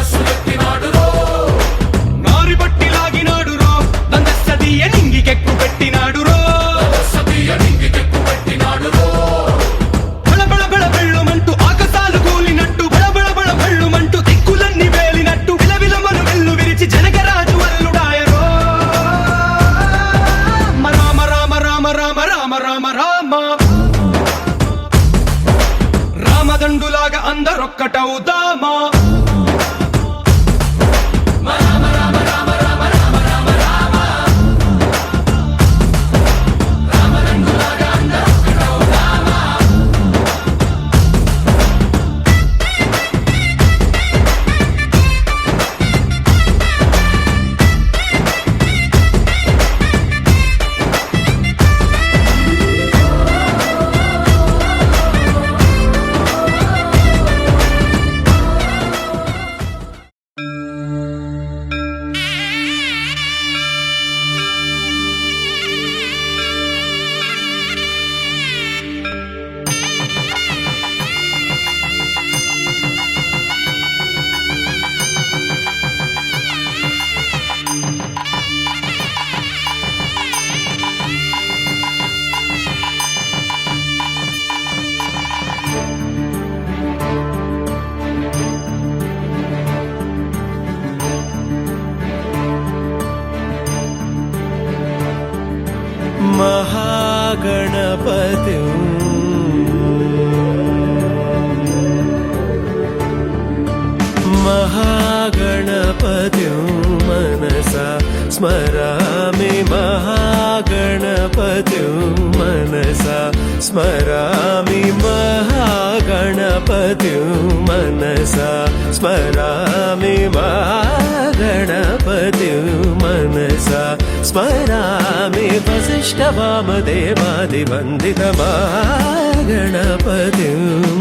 ఎత్తినాడు రో నారి బట్టి లాగినాడు రో దందస్తీయ నింగికెక్కు పెట్టినాడు రో బళబళ బళ బెళ్ళుమంటూ ఆకాశాలు కూలినట్టు బళబళ బళ బెళ్ళుమంటూ దిక్కులన్నీ వేలినట్టు విలవిలమను వెల్లు విరిచి జనకరాజు అల్లుడాయరో రామ రామ రామ రామ రామ రామ రామ రామదండులాగా అందరొక్కటవుదామా महागणपति महागणपति मनसा स्मरामि महागणपति मनसा स्मरामि महागणपति मनसा स्मरामि महागणपति मनसा स्मरामि वसिष्ठवामदेवादिवन्दित महागणपति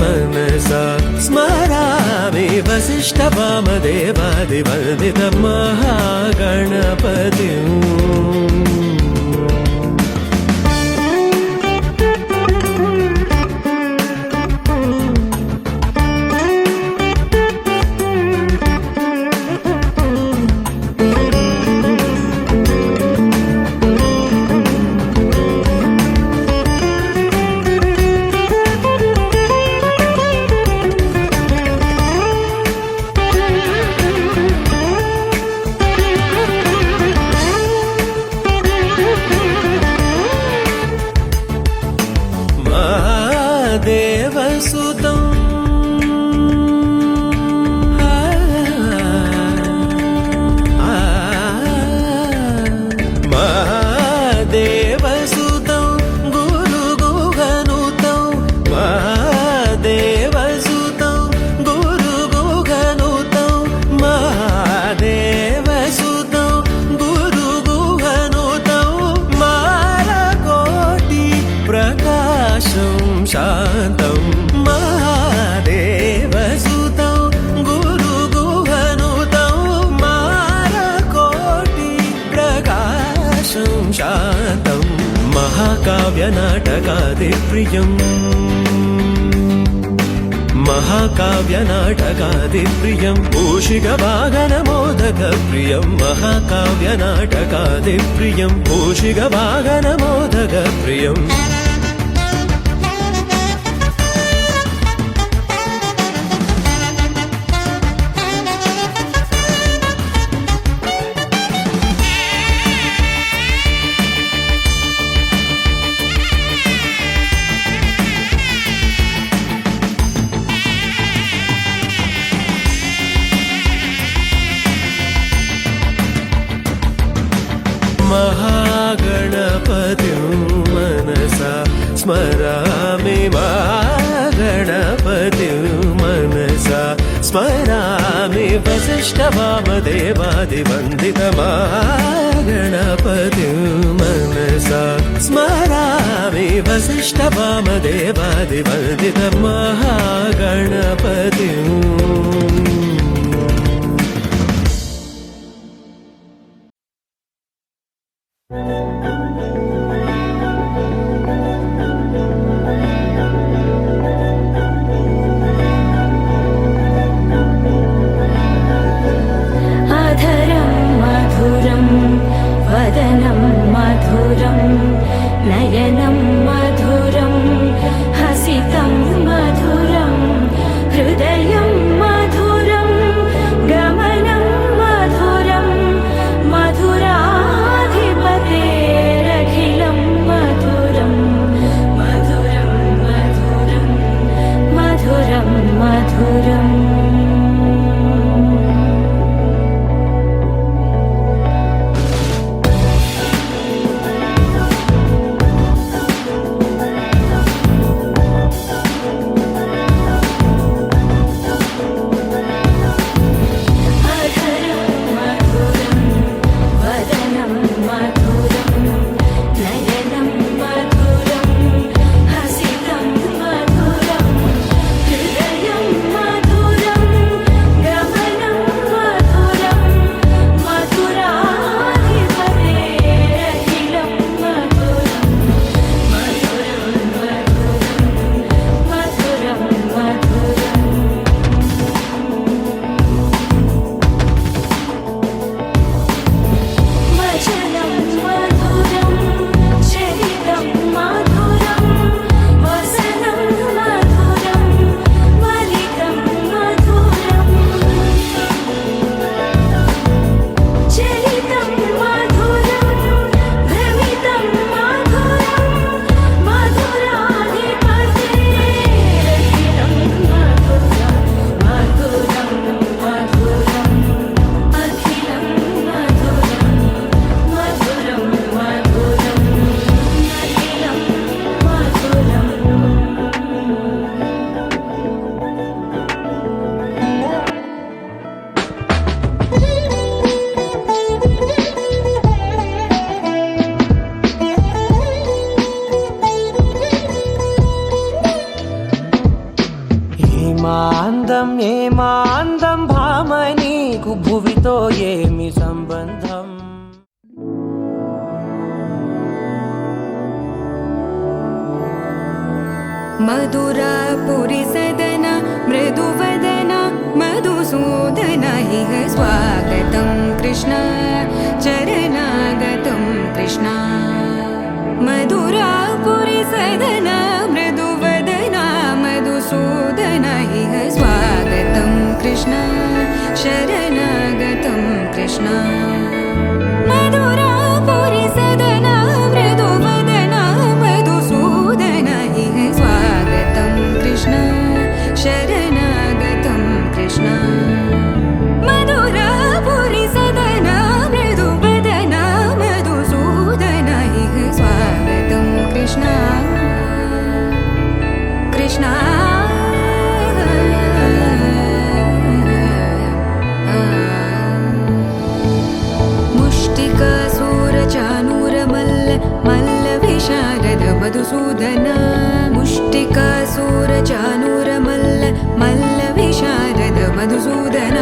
मनसा स्मरामि वसिष्ठवामदेवादिवन्दित महागणपति देवसुतं महादेवसुतं गुरुगुहनुतं महादेवसुतं गुरुगुहनुतं महादेवसुतं गुरुगुहनुतं मालकोटि प्रकाशं शान्तं महादेवसुतं गुरुगुहनुतं मालकोटि प्रकाशं शान्तं महाकाव्यनाटकादिप्रियम् महाकाव्यनाटकादिप्रियं मूषिकवाहनमोदकप्रियं महाकाव्यनाटकादिप्रियं मूषिकवाहनमोदकप्रियम् महागणपतिं मनसा स्मरामि महागणपतिं मनसा स्मरामि वसिष्ठवामदेवादिवन्दित महागणपतिं मनसा स्मरामि वसिष्ठवामदेवादिवन्दित महागणपतिं ఏమాందం ఏమాందం భామ నీకు భువితో ఏమి సంబంధం. मधुरापुरि सदन मृदुवदन मधुसूदन इह स्वागतं कृष्ण चरणागतं कृष्ण. मधुरापुरि सदन मृदुवदन मधुसूदन इह स्वागतं कृष्ण शरणागतं कृष्ण. मधुरापुरि सदन मृदुवदन मधुसूदन इह स्वागतं कृष्ण शरणागतं कृष्ण. मधुरापुरि सदन मृदुवदन मधुसूदन इह स्वागतं कृष्ण कृष्ण. मुष्टिकासूरचानूरमल्ल मल्लविशारद मधुसूदन. मुष्टिकासूरचानूरमल्ल मल्लविशारद मधुसूदन.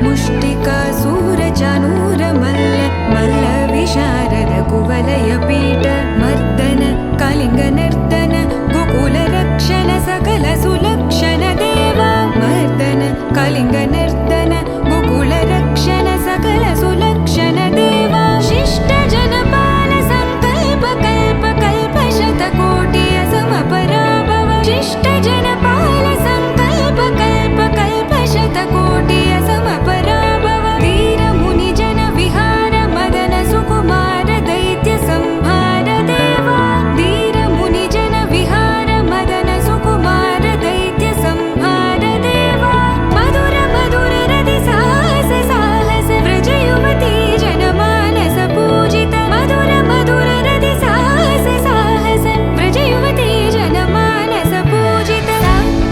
मुष्टिकासूरचानूरमल्ल मल्लविशारद कुवलयपीठ मर्दन कलिङ्गनर्दन गोकुलरक्षण सकल सुलक्षण देवा. मर्दन कलिङ्गनर्दन गोकुलरक्षण सकल सुलक्षण देवा. शिष्ट जनपाल संकल्प कल्प कल्प शतकोटि असमपराभव. शिष्ट जनपाल संकल्प कल्प कल्प शतकोटि असमपराभव. वीर मुनि जन विहार मदन सुकुमार दैत्य संहार देवा. वीर मुनि जन विहार मदन सुकुमार दैत्य संहार देवा. मधुर मधुर रति साहस साहस व्रज युवती जनमानस पूजित. मधुर मधुर रति साहस साहस व्रज युवती जनमानस पूजित.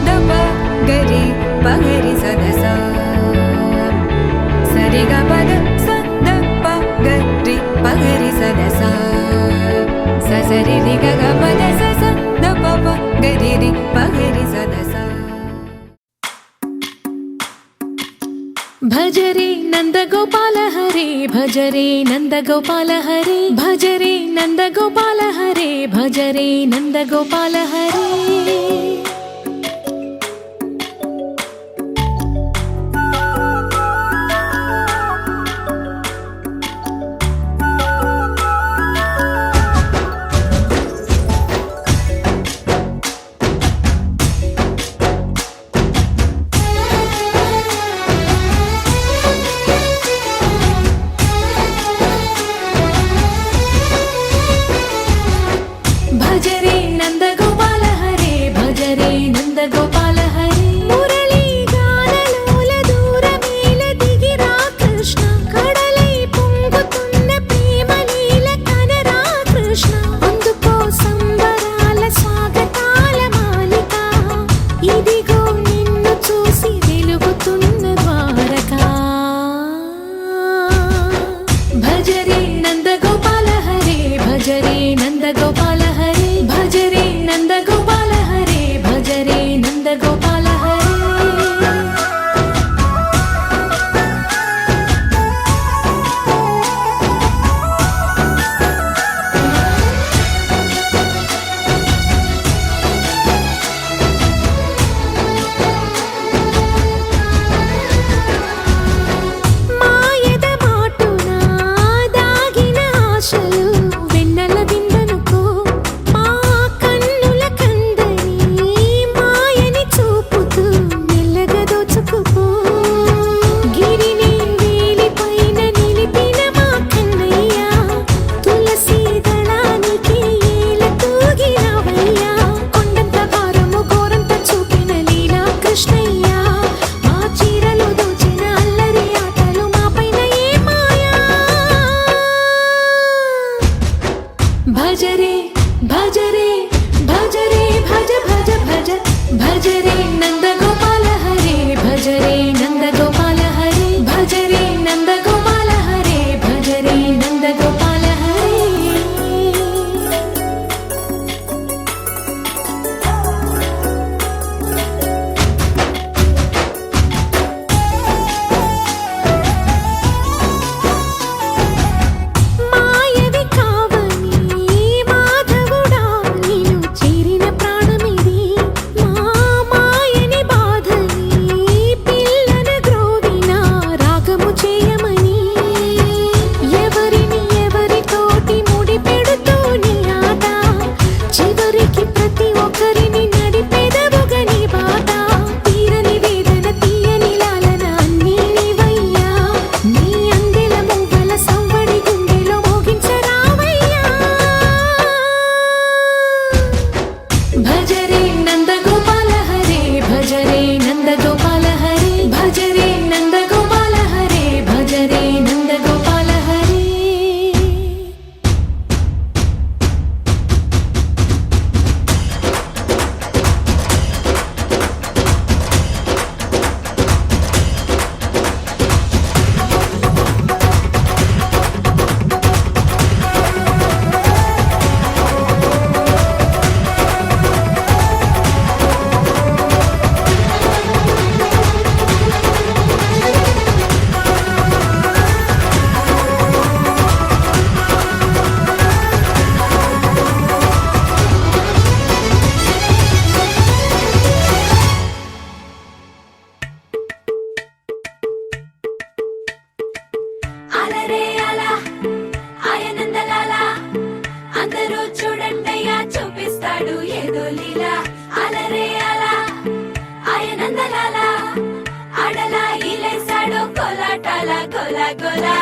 दप गरि पगरि सदस सरि ग पद स द प गरि पगरि सदस स सरि रि ग ग पद स स द प प गरि रि पगरि सदस. भजरे नन्दगोपाल हरे भजरे नन्दगोपाल हरे भजरे नन्दगोपाल हरे भजरे नन्दगोपाल हरे. भजरे नन्दगोपाल हरे भजरे లాలా ఆడలా ఇలేసాడు కోలాటాల గోలా గోలా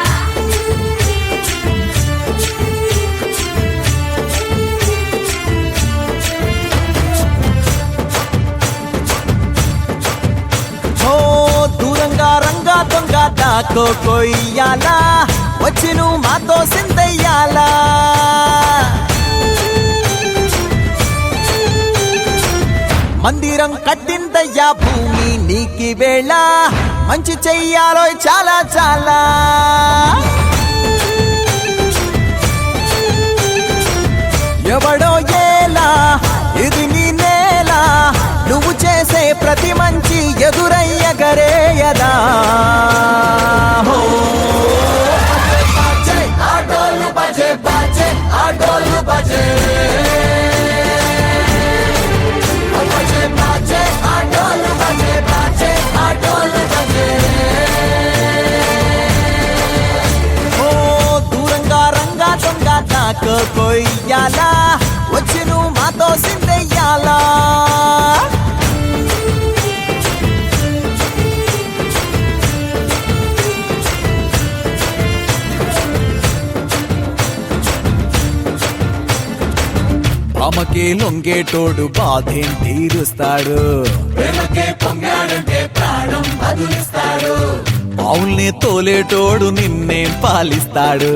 ఓ దూరంగా రంగా దొంగ దాకో కొయ్యాలా వచ్చి నువ్వు మాతో సిందయ్యాలా మందిరం కట్టిందయ్యా భూమి నీకి వేళ మంచి చెయ్యాలో చాలా చాలా ఎవడో ఏలా ఇది నీ నేల నువ్వు చేసే ప్రతి మంచి ఎదురయ్యగరేయదా హో ఆటోలు బజే బజే ఆటోలు బజే కొయ్యాలా వచ్చి నువ్వు మాతో సిందయ్యాలా అమ్మకే లొంగేటోడు బాధేం తీరుస్తాడు పావుల్ని తోలేటోడు నిన్నేం పాలిస్తాడు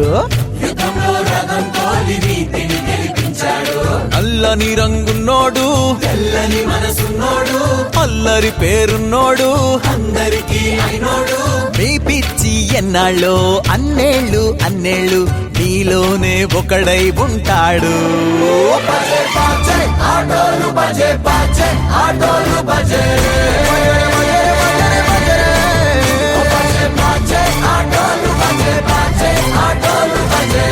నల్లని రంగున్నోడు తెల్లని మనసున్నోడు అల్లరి పేరున్నోడు అందరికీ అయినోడు మీ పిచ్చి ఎన్నాళ్ళో అన్నేళ్ళు అన్నేళ్ళు నీలోనే ఒకడై ఉంటాడు ఆటోలు బజే బజే ఆటోలు బజే ఆటోలు బజే బజే ఆటోలు బజే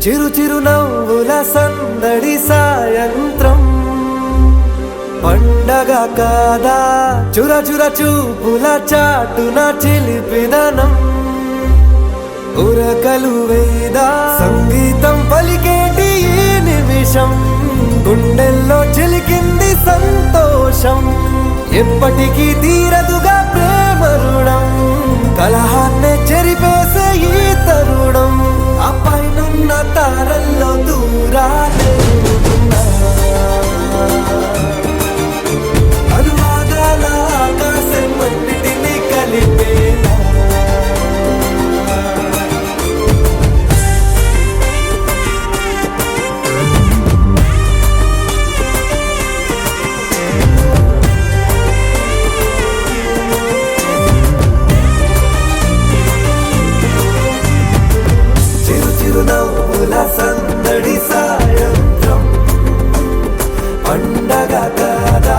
చిరు చిరు నవ్వుల సందడి సాయంత్రం పండగ కాదా చుర చుర చూపుల చాటున చిలిపిదనం ఉరకలు వేదా సంగీతం పలికేటి ఈ నిమిషం గుండెల్లో చిలికింది సంతోషం ఎప్పటికీ తీరదుగా ప్రేమ రుణం కలహాన్నే చెరిపేసే ఈ తరుణం ఆ పైనున్న తారల్లో దూరాలే అనువాదాల ఆకాశం అన్నిటినీ కలిపేలా చిరు చిరు నవ్వుల సందడి సాయం పండగ కాదా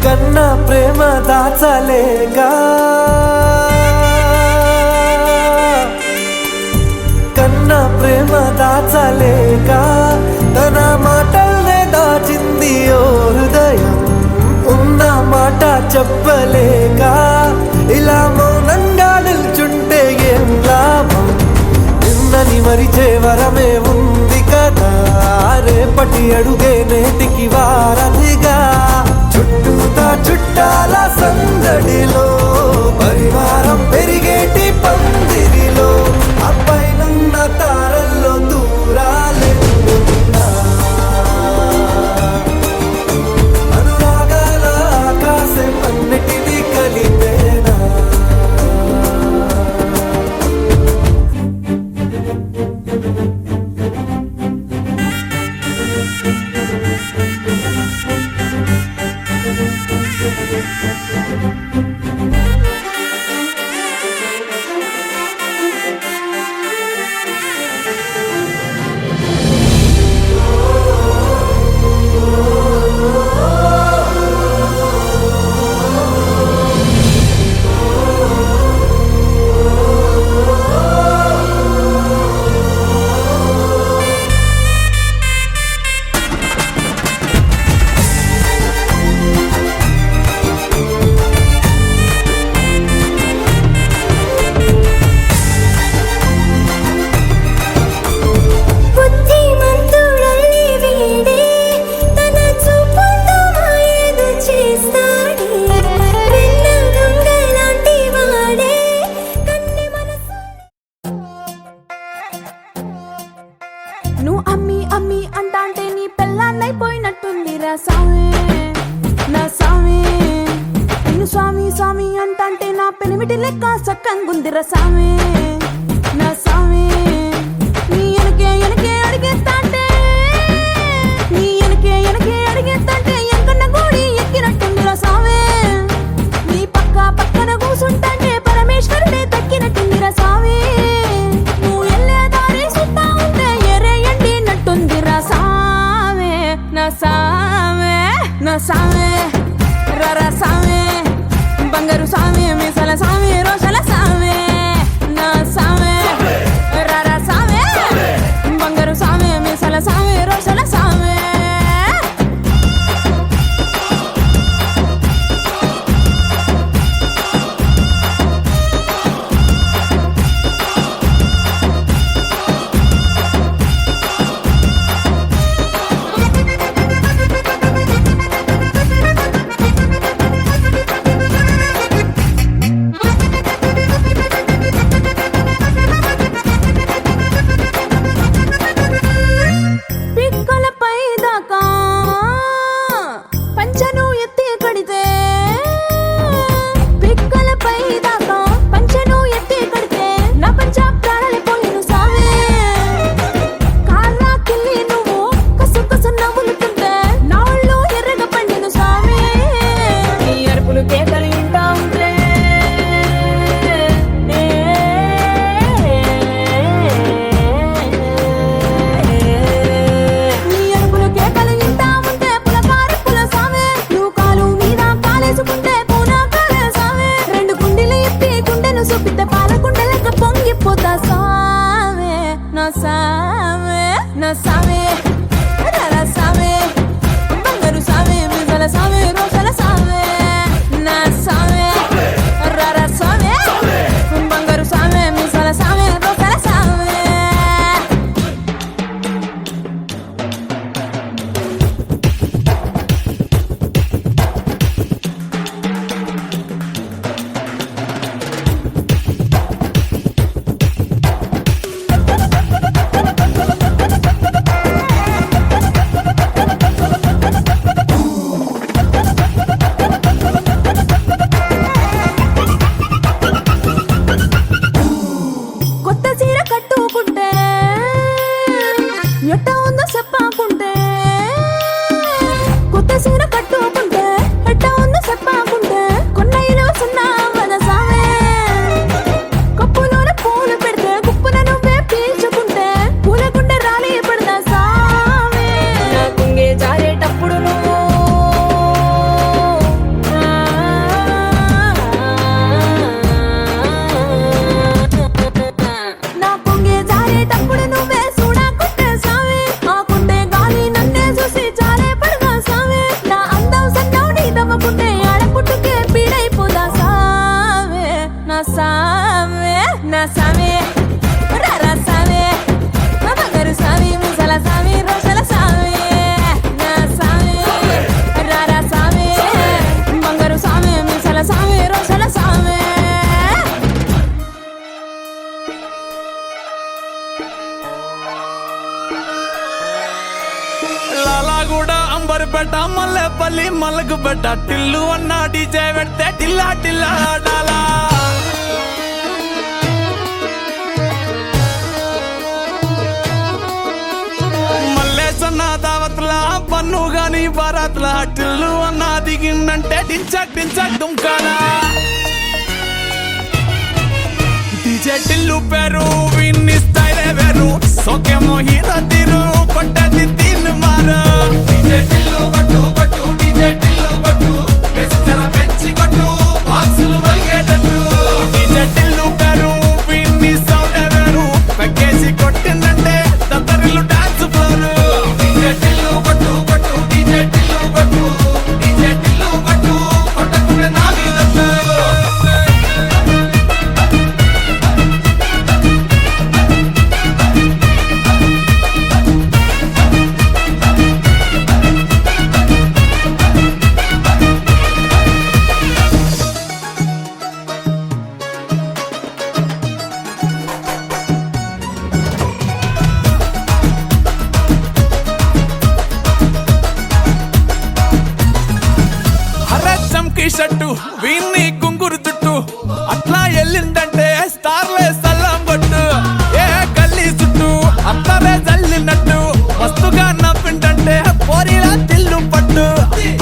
కన్నా ప్రేమ దాచలేక కన్నా ప్రేమ దాచలేక తన మాటల్నే దాచింది ఓ హృదయం ఉన్న మాట చెప్పలేక ఇలా మౌనంగా నిల్చుంటే ఏం లాభం నిన్నని మరిచే వరమే ఉంది కదా రేపటి అడుగే నేటికి వారధిగా చుట్టూతా చుట్టాల సందడిలో పరివారం పెరిగేటి పందిరిలో అబ్బాయినున్న తారల్లో దూరాలెన్నున్నా అనురాగాల ఆకాశం అన్నిటినీ కలిపేనా నువ్వు అమ్మి అమ్మి అంటాంటే నీ పెళ్ళాన్నైపోయినట్టుంది రా సామి నా సామి నిన్ను స్వామి స్వామి అంటాంటే నా పెనిమిటి లెక్క సక్కంగుంది రా సామి నా సామి నీ ఎనకే ఎనకే అడిగేస్తాంటే నీ ఎనకే ఎనకే అడిగేస్తాంటే ఎంకన్న గోడి ఎక్కినట్టుంది రా సామి నీ పక్క పక్కన కూసుంటాంటే పరమేశ్వరుడే దక్కినట్టుంది రా సామి నువ్వు ఎల్లే దారి సుత్తా ఉంటే ఎర్రయ్యండి రా సామే నా సామే నా సామే రరా సామే బంగారు సామే మీసల సామే రోషల సామే నా సామే రరా సామే బంగారు సామే మీసల సామే రోషల సామే పిక్కలపై సామి రారా సామి మా బంగారు సామి ముసల సామి రోషల సామి నా సామి రారా సామి బంగారు సామి ముసల సామి రోషల సామి లాలాగూడ అంబర్పేట మల్లెపల్లి మల్లకుపేట టిల్లు అన్న డీజే పెడితే టిల్లా టిల్లా ఆడాలా మల్లేసన్న దావత్ల పన్ను గాని బారాత్ల టిల్లు అన్న దిగిందంటే డించక్ డించక్ దుంకానా డీజే టిల్లు పేరు విన్ని స్టైలే వేరు సోకేమో హీరో తీరు కొట్టది తీన్ మారు డీజే టిల్లు కొట్టు కొట్టు డీజే టిల్లు కొట్టు బెస్టర పెంచి కొట్టు బాక్సులు మలిగేటట్టు డీజే టిల్లు పేరు విన్ని సౌండ్ వేరు పెక్కేసి కొట్టిందంటే దద్దరిల్లు డాన్స్ ఫ్లోర్ డీజే టిల్లు కొట్టు కొట్టు డీజే టిల్లు కొట్టు డీజే టిల్లు కొట్టు కొట్టకుంటే నా మీద షట్టు వీన్ని గుంగురు చుట్టూ అట్లా ఎల్లిందంటే స్టార్లే సల్లం కొట్టు ఏ గల్లీ చుట్టూ అత్తరే జల్లినట్టు మస్తుగా నవ్విందంటే పోరిలా తిల్లు పట్టు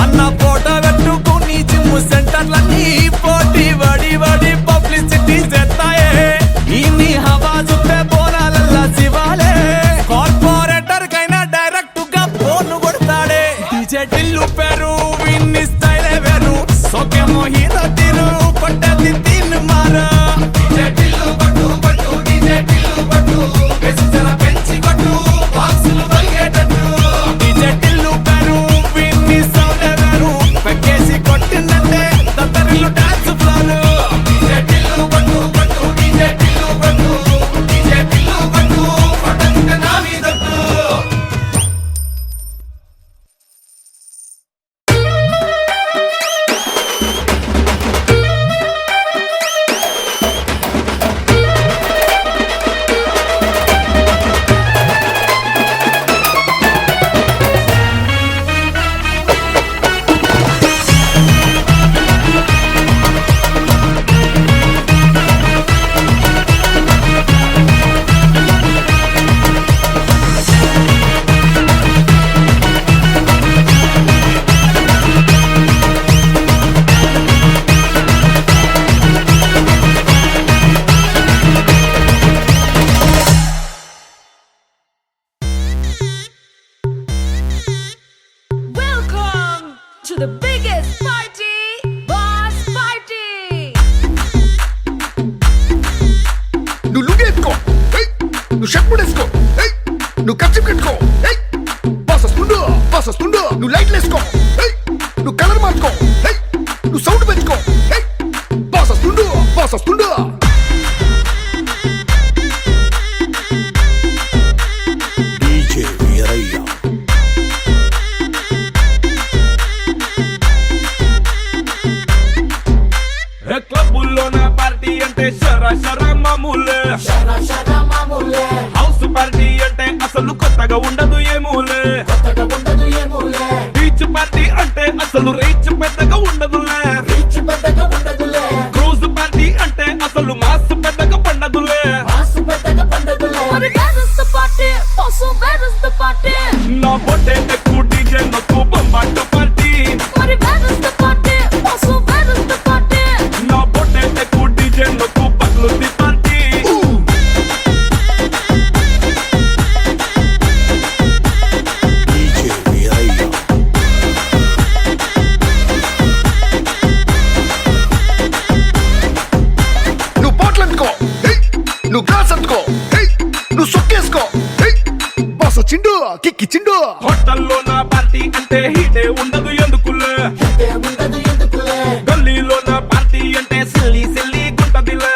అన్న ఫోటో పెట్టుకుని జిమ్ సెంటర్లన్నీ పోటీ వడి వడి పబ్లిసిటీ చేస్తాయే ఈ హవా చూస్తే బోనాలల్లా శివాలే కార్పొరేటర్ కైనా డైరెక్ట్ గా ఫోన్ కొడతాడే డీజే టిల్లు పేరు విన్ని స్టైలే వేరు సోకేమో హీరో తీరు కొట్టది తీన్ మారు డీజే టిల్లు కొట్టు కొట్టు డీజే టిల్లు కొట్టు బెస్టర పెంచి కొట్టు బాక్సులు మలిగేటట్టు డీజే టిల్లు పేరు విన్ని సౌండ్ వేరు పెక్కేసి కొట్టిందంటే దద్దరిల్లు డాన్స్ ఫ్లోర్ డీజే టిల్లు కొట్టు కొట్టు డీజే టిల్లు కొట్టు డీజే టిల్లు కొట్టు కొట్టకుంటే నా మీదట్టు Welcome to the biggest party, Boss Party. నువ్వు లుగేసుకో నువ్వు షర్ట్ ముడేసుకో నువ్వు కచ్చి పెట్టుకో బాస్ వస్తుండు నువ్వు లైట్లు వేసుకో నువ్వు కలర్ మార్చుకో నువ్వు సౌండ్ పెంచుకో బాస్ వస్తుండు డీజే వీరయ్య క్లబ్బుల్లో నా పార్టీ అంటే షరా మామూలే హౌస్ పార్టీ అంటే అసలు కొత్తగా ఉండదు ఏమూలే బీచ్ పార్టీ అంటే అసలు రీచ్ పెద్దగా ఉండదులే క్రూజ్ పార్టీ అంటే అసలు మాస్ పెద్దగా పండదులే But where is the party? Also, where is the party? నా బొట్టే ఎక్కువ డీజే నొక్కు బొమ్మాట party But where is the party? Also, where is the party? నా బొట్టే ఎక్కువ డీజే నొక్కు పగ్లుది పార్టీ డీజే వీరయ్య నువ్వు బాటిల్ అందుకో నువ్వు గ్లాస్ అందుకో నువ్వు సొక్కేసుకో బాస్ వచ్చిండు కిక్కిచ్చిండు హోటల్లో నా పార్టీ అంటే హీటే ఉండదు ఎందుకులే గల్లీలో నా పార్టీ అంటే సిల్లి గుంటదిలే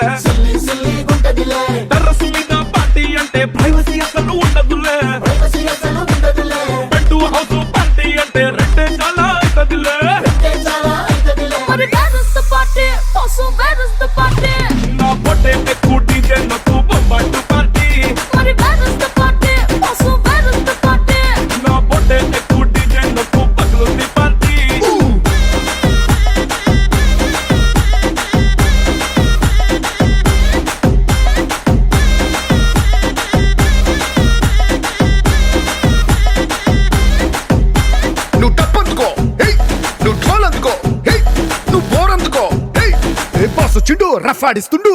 చిండు రఫ్ ఆడిస్తుండు